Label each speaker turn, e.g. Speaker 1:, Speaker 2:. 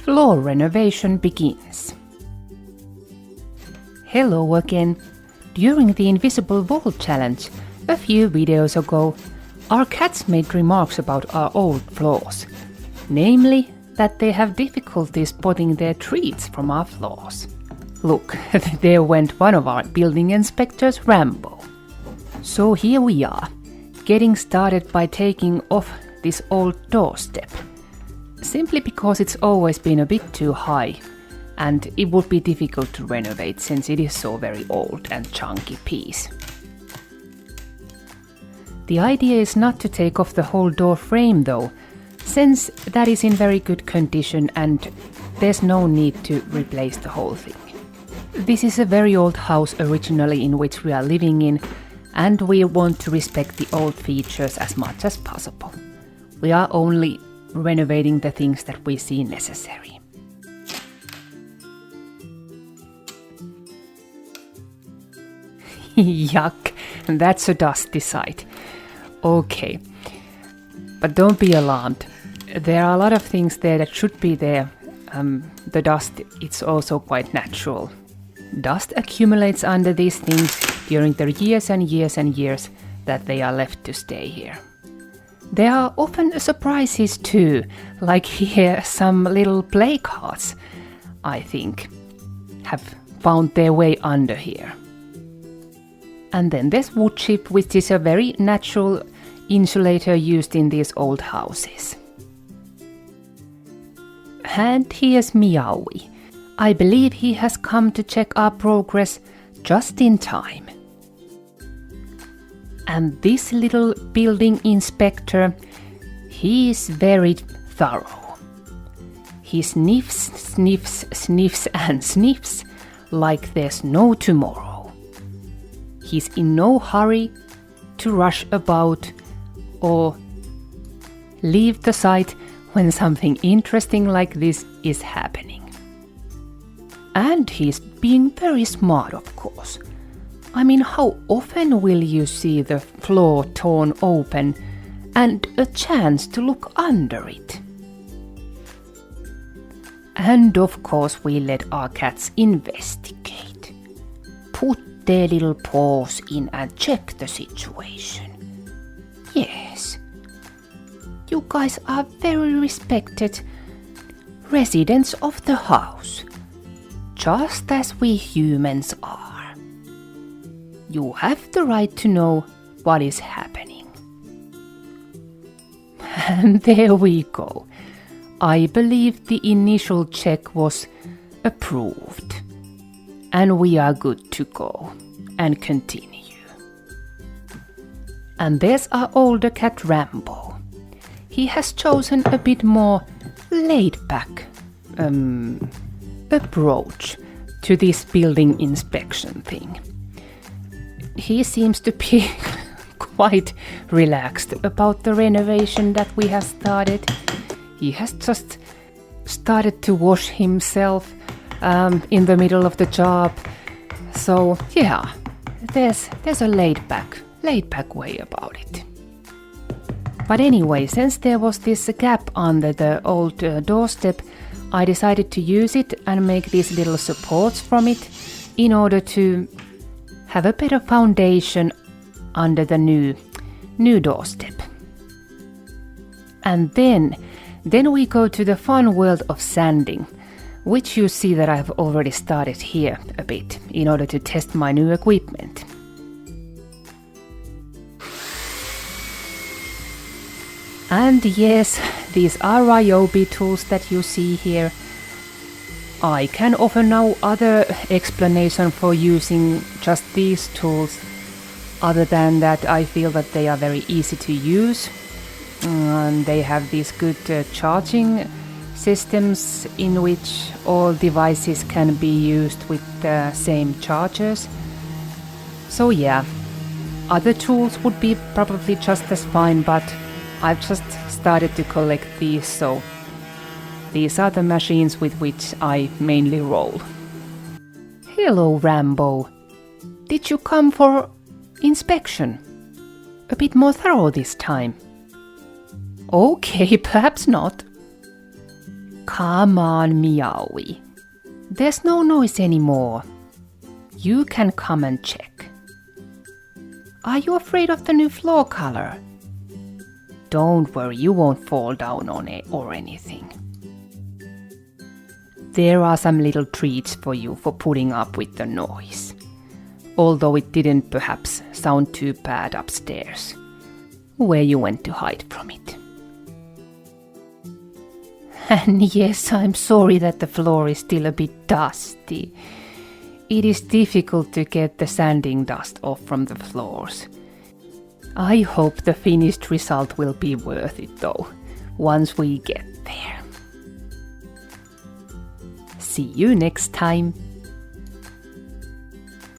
Speaker 1: Floor renovation begins. Hello again. During the Invisible Wall challenge a few videos ago, our cats made remarks about our old floors, namely that they have difficulty spotting their treats from our floors. Look, there went one of our building inspectors, Rambo. So here we are, getting started by taking off this old doorstep, simply because it's always been a bit too high and it would be difficult to renovate since it is so very old and chunky piece. The idea is not to take off the whole door frame though, since that is in very good condition and there's no need to replace the whole thing. This is a very old house originally in which we are living in, and we want to respect the old features as much as possible. We are only renovating the things that we see necessary. Yuck, that's a dusty sight. Okay, but don't be alarmed. There are a lot of things there that should be there. The dust, it's also quite natural. Dust accumulates under these things during the years and years and years that they are left to stay here. There are often surprises too, like here some little play cards, I think, have found their way under here. And then there's wood chip, which is a very natural insulator used in these old houses. And here's Meowy. I believe he has come to check our progress just in time. And this little building inspector, he is very thorough. He sniffs, sniffs, sniffs and sniffs like there's no tomorrow. He's in no hurry to rush about or leave the site when something interesting like this is happening. And he's being very smart, of course. I mean, how often will you see the floor torn open and a chance to look under it? And of course we let our cats investigate. Put their little paws in and check the situation. Yes, you guys are very respected residents of the house, just as we humans are. You have the right to know what is happening. And there we go. I believe the initial check was approved. And we are good to go and continue. And there's our older cat Rambo. He has chosen a bit more laid-back approach to this building inspection thing. He seems to be quite relaxed about the renovation that we have started. He has just started to wash himself in the middle of the job. So yeah, there's a laid back way about it. But anyway, since there was this gap under the old doorstep, I decided to use it and make these little supports from it in order to have a better foundation under the new doorstep. And then we go to the fun world of sanding, which you see that I've already started here a bit in order to test my new equipment. And yes, these are Ryobi tools that you see here. I can offer no other explanation for using just these tools, other than that I feel that they are very easy to use. And they have these good charging systems in which all devices can be used with the same chargers. So yeah, other tools would be probably just as fine, but I've just started to collect these, so these are the machines with which I mainly roll. Hello, Rambo. Did you come for inspection? A bit more thorough this time. Okay, perhaps not. Come on, Meowy. There's no noise anymore. You can come and check. Are you afraid of the new floor color? Don't worry, you won't fall down on it or anything. There are some little treats for you for putting up with the noise. Although it didn't perhaps sound too bad upstairs, where you went to hide from it. And yes, I'm sorry that the floor is still a bit dusty. It is difficult to get the sanding dust off from the floors. I hope the finished result will be worth it though, once we get there. See you next time.